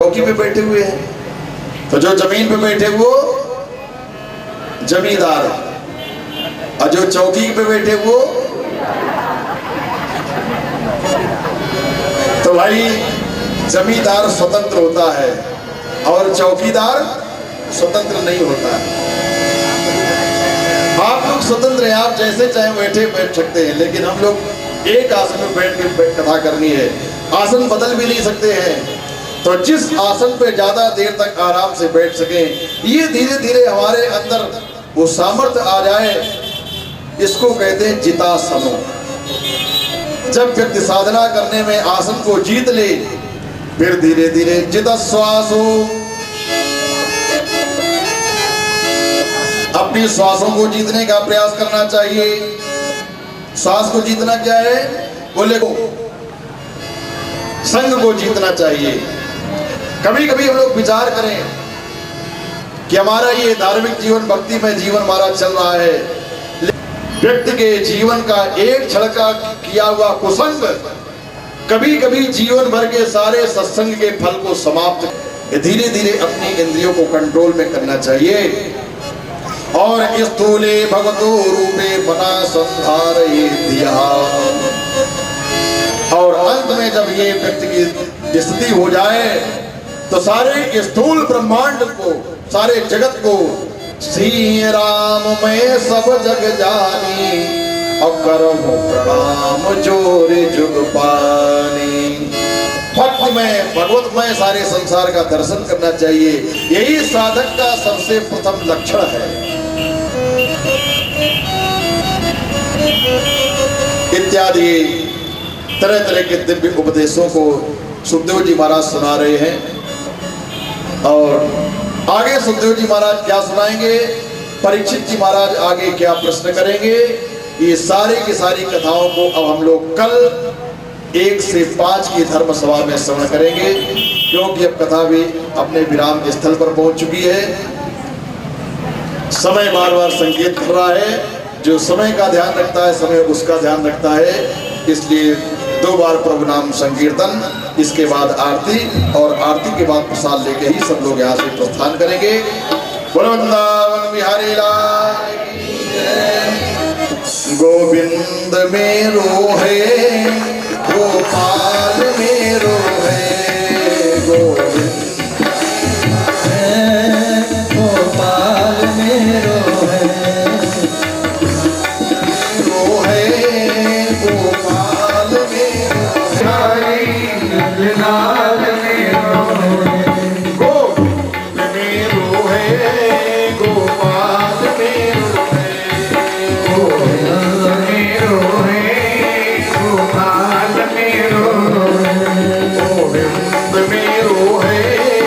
चौकी पे बैठे हुए हैं, तो जो जमीन पे बैठे वो जमींदार और जो चौकी पे बैठे वो। तो भाई जमींदार स्वतंत्र होता है और चौकीदार स्वतंत्र नहीं होता है। आप लोग स्वतंत्र हैं, आप जैसे चाहे बैठ सकते हैं, लेकिन हम लोग एक आसन में बैठ के कथा करनी है, आसन बदल भी नहीं सकते हैं। तो जिस आसन पे ज्यादा देर तक आराम से बैठ सके, ये धीरे धीरे हमारे अंदर वो सामर्थ्य आ जाए, इसको कहते हैं जितासनो। जब व्यक्ति साधना करने में आसन को जीत ले, फिर धीरे धीरे जितश्वासो, अपनी श्वासों को जीतने का प्रयास करना चाहिए। श्वास को जीतना क्या है? बोले को संग को जीतना चाहिए। कभी कभी हम लोग विचार करें कि हमारा ये धार्मिक जीवन, भक्तिमय जीवन हमारा चल रहा है, व्यक्ति के जीवन का एक क्षण का किया हुआ कुसंग कभी कभी जीवन भर के सारे सत्संग के फल को समाप्त। धीरे धीरे अपनी इंद्रियों को कंट्रोल में करना चाहिए। और स्थूले भगवतो रूपे बना संधार ये दिया, और अंत में जब ये व्यक्ति की स्थिति हो जाए तो सारे स्थूल ब्रह्मांड को, सारे जगत को श्री राम में सब जग जानी और करो प्रणाम जोरे जुग पानी। भक्त में, भगवत में सारे संसार का दर्शन करना चाहिए। यही साधक का सबसे प्रथम लक्षण है। इत्यादि तरह तरह के दिव्य उपदेशों को सुखदेव जी महाराज सुना रहे हैं। और आगे सुखदेव जी महाराज क्या सुनाएंगे, परीक्षित जी महाराज आगे क्या प्रश्न करेंगे, ये सारी की सारी कथाओं को अब हम लोग कल 1 से 5 की धर्म सभा में श्रवण करेंगे, क्योंकि अब कथा भी अपने विराम स्थल पर पहुंच चुकी है। समय बार बार संकेत कर रहा है, जो समय का ध्यान रखता है समय उसका ध्यान रखता है। इसलिए 2 बार प्रभु नाम संकीर्तन, इसके बाद आरती, और आरती के बाद प्रसाद लेके ही सब लोग यहाँ से प्रस्थान करेंगे। बोलो वृंदावन बिहारी लाल की जय। गोविंद मेरो है, गोपाल मेरो है, गोविंद गोपाल मेरो है, गोपाल मेरो है, लाल मेरो है, गोविंद मेरो है, गोपाल मेरो है, गोविंद मेरो है, गोपाल मेरो है, गोविंद मेरो है,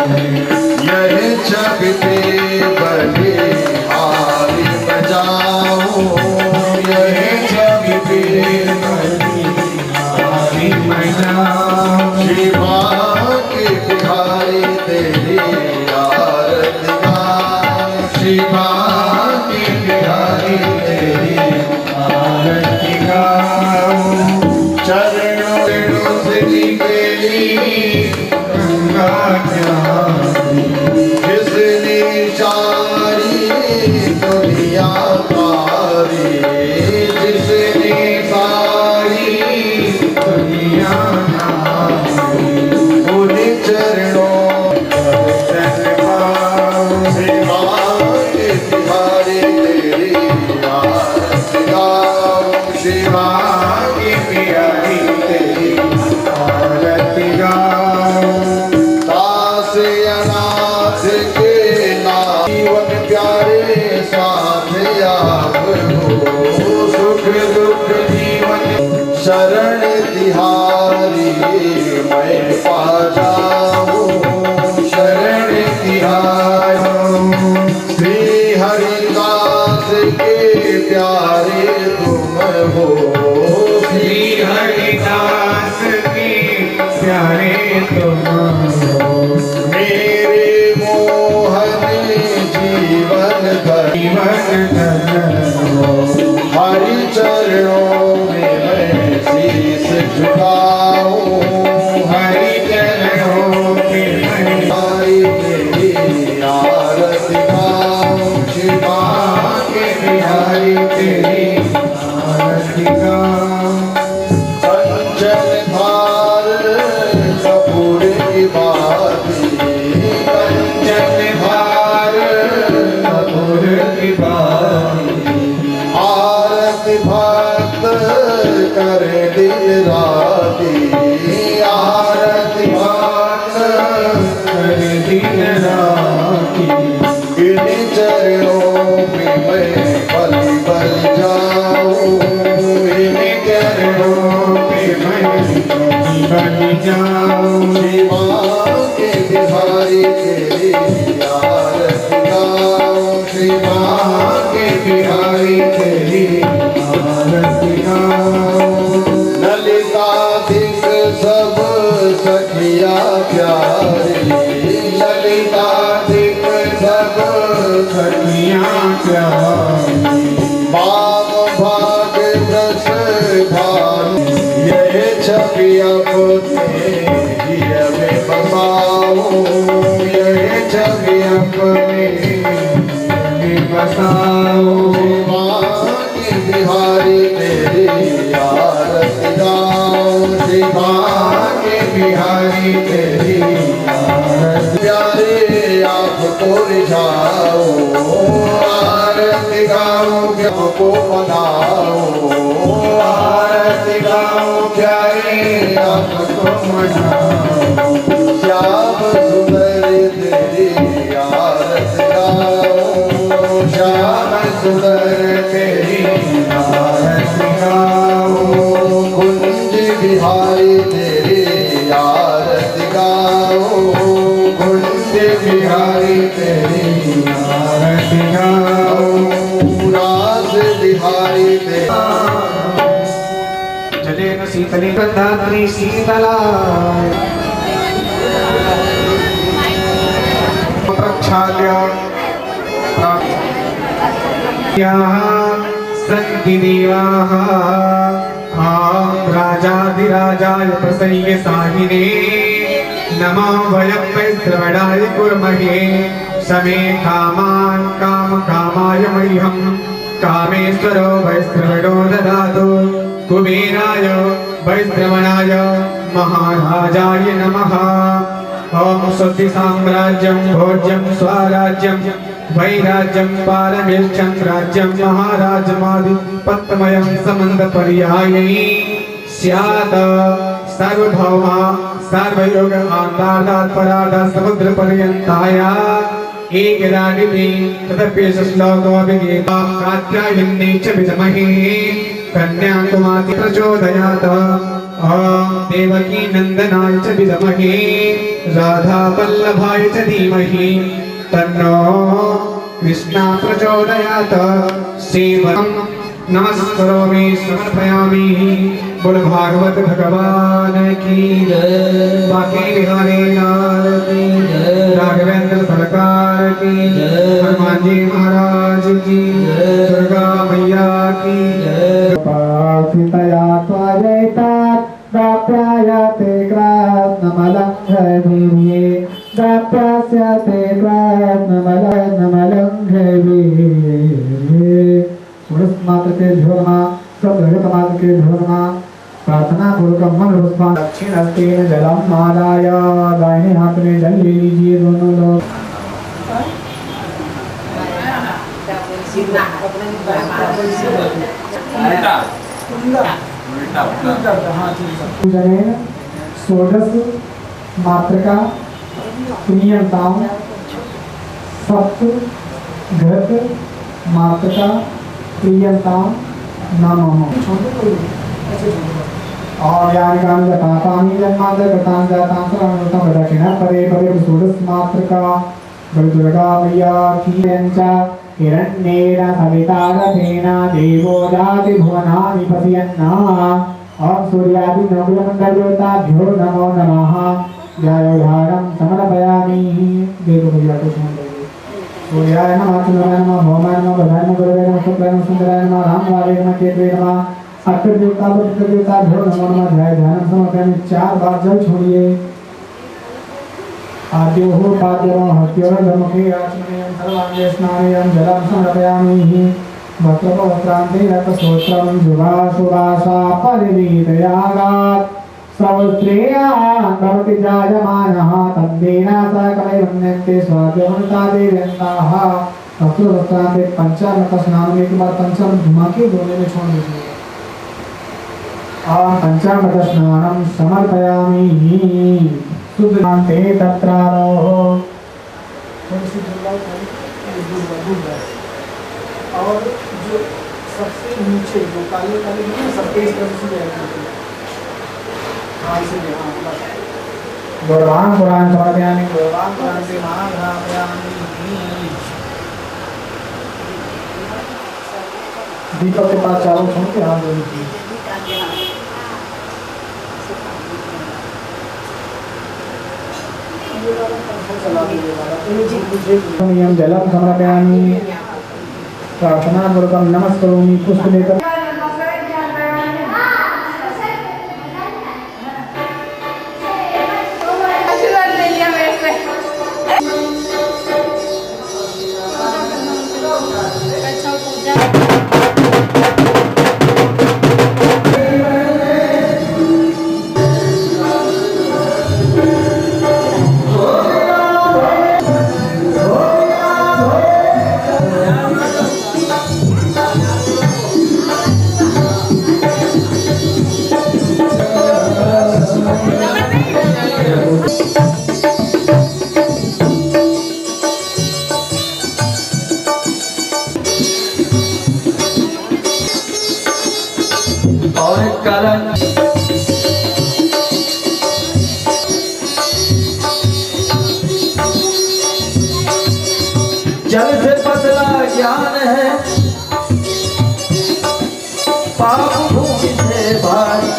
यह जग के बलिहारी बजाओ, यह जग के बलिहारी बजाओ। श्री बांके बिहारी तेरी आरती गाओ, श्री बांके बिहारी तेरी आरती गाओ। चरणों से निकली गंगा ज्ञानी, जिसने सारी दुनिया पारी, जिसने सारी दुनिया नारी, उन्हीं चरणों से बांके बिहारी तेरी आरती गाओ, श्री बांके बिहारी तेरी आरती गाओ। दास अनाथ के नाम जीवन प्यारे साथ आप हो, सुख दुख जीवन शरण तिहारी मैं पा जाऊं, शरण तिहारी। श्री हरिदास के प्यारे तुम हो, श्री हरिदास के प्यारे तुम हो। मेरे मोहन जीवन धन हो, हरि चरणों में मैं शीश झुकाऊं, हरि चरणों में मैं तेरी आरती गाऊं, श्री बांके बिहारी तेरी आरती गाऊं। कंचन धार कपूर की बाती, कंचन धार कपूर की बाती, आरती भक्त कर दिन राती, आरती भक्त कर दिन राती। इन चरणों में मैं बलि बलि जाऊं, इन चरणों में मैं बलि जाऊं। श्री बांके बिहारी तेरी आरती गाओ, श्री बांके बिहारी तेरी आरती गाओ। ललिताधिक सब सखिया प्यारी, ललिताधिक सब सखिया प्यारी। वाम भाग दस भानु, यह छवि अपने हिय में बसाओ, यह छवि अपने में बसाओ। बांके बिहारी तेरी आरती गाओ, श्री बांके बिहारी तेरी आरती। प्यारे आपको रिझाओ, आरती गाओ को मनाओ, आरती गाओ प्यारे आपको मनाओ। श्याम सुंदर तेरी आरती गाओ, श्याम सुंदर तेरी आरती गाओ। कुंज बिहारी तेरी आरती गाओ, कुंज बिहारी तेरी आरती गाओ। रास बिहारी तेरी जलेन शीतले गंधात्री शीतलाय प्रक्षाल्य सन्ति देवाः राजाधिराजाय प्रसन्न साहिने नमो वयं वैश्रवणाय कुर्महे समे कामान् कामकामाय मह्यं कामेश्वरो वैश्रवणो ददातु कुबेराय वैश्रवणाय महाराजाय नमः। ओम स्वस्ति साम्राज्यं भोज्यं स्वराज्यं वैराज्यं पारमेष्ठ्यं राज्यं महाराजमाधिपत्यमयं समन्तपर्यायै स्यात्। सर्वभौम सर्वयोग आन्तार्धात् परार्धात् समुद्रपर्यन्ताया एकरागिनी तदप्येष श्लोकोऽभिगीता कात्यायनी च विद्महे कन्याकुमारी प्रचोदयात्। ॐ देवकी नंदनाय च विद्महे राधा वल्लभाय च धीमहि तन्नो कृष्णा प्रचोदयात्। सेवं नमस्करोमि समर्पयामि। बोल भागवत भगवान की जय। बाकी बिहारी लाल की जय। राघवेंद्र सरकार की जय। हनुमान जी महाराज की जय। दुर्गा मैया की जय। पार्थितया त्वजैतात प्राप्यायते कृष्णमलङ्घवीर्ये प्राप्यास्यते कृष्णमलङ्घवीर्ये। मात्र के ध्योरमा सब जगत मात्र के ध्योरमा प्रार्थना पूर्वक मन पुष्पान दक्षिण हस्ते में जलम मादाय दाहिने हाथ में जल ले लीजिए दोनों लोग। पूजनेन षोडश मातृका प्रियंताओं सप्त घृत मातृका प्रियंताओं नमः। और यानी काम जतातानि जन्मांतर कृतां जातां सर्वं दक्षिणा परे परे षोडश मातृका दुर्गा मैया की जंचा हिरण्येन सविता रथेन देवो जाति भुवनानि पश्यन्ना। और सूर्यादि नवग्रहमण्डलदेवताभ्यो नमो नमः। जयोधारं समर्पयामि। देव भैया को सुन लीजिए। सूर्याय नमः चंद्राय नमः भौमाय नमः बुधाय नमः गुरुवे नमः शुक्राय नमः सुंदराय नमः रामवाले नमः केतवे नमः अक्षर देवता पितृ देवता भ्यो नमो नमः। ध्यान समर्पयामि। 4 बार जल छोड़िए। आद्यो हो पाद्यो हत्यो धर्मके आचमनीयं सर्वांगे स्नानेयं जलं समर्पयामि। वस्त्रपवस्त्रान्ते रक्तस्तोत्रं जुभाशुभाषा परिवीतयागात् सवस्त्रेया भवति जायमानः तद्देना सकले वन्यन्ते स्वाद्यमृता देव्यन्ताः। वस्त्रपवस्त्रान्ते पंचामृत स्नान में एक बार पंचामृत घुमा के दोनों में छोड़ दीजिए। पंचामृत स्नानं समर्पयामि। शुद्धान्ते तत्रारोः। और जो सबसे नीचे जो काले काले हैं सबके इस तरफ से गौरवान पुराण समर्पयामि। गौरवान पुराण से महाघापयामि। दीपक के पास चारों छोड़ के हाथ धो लीजिए। जलम समर्पयामि। प्रार्थना पूर्वक नमस्करोमि। पुष्प लेकर जल से पतला ज्ञान है पाप भूमि से भारी।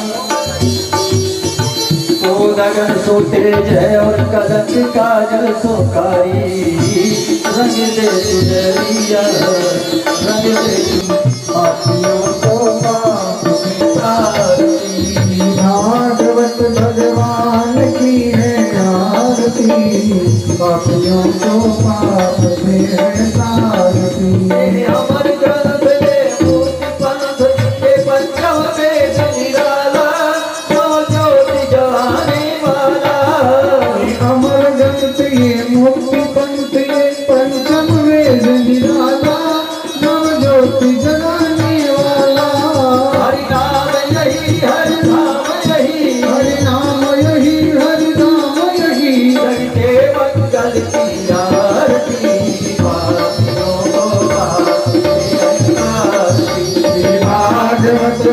गगन सो तेज है और कदम का जल सो कारी। रंग दे तुझरिया रंग दे पापियों को पाप से तारती। भागवत भगवान की है आरती पापियों को पाप से तारती। अमर ग्रंथ ले मूर्ति पंथ के पंचम वेद निराला नौ ज्योति जलाने वाला। अमर ग्रंथ ये मूर्ति पंथ ये पंचम वेद निराला नौ ज्योति जलाने वाला। हरि नाम यही हरि नाम यही हरि नाम यही हरि नाम यही करके मंगल की आरती। भागवत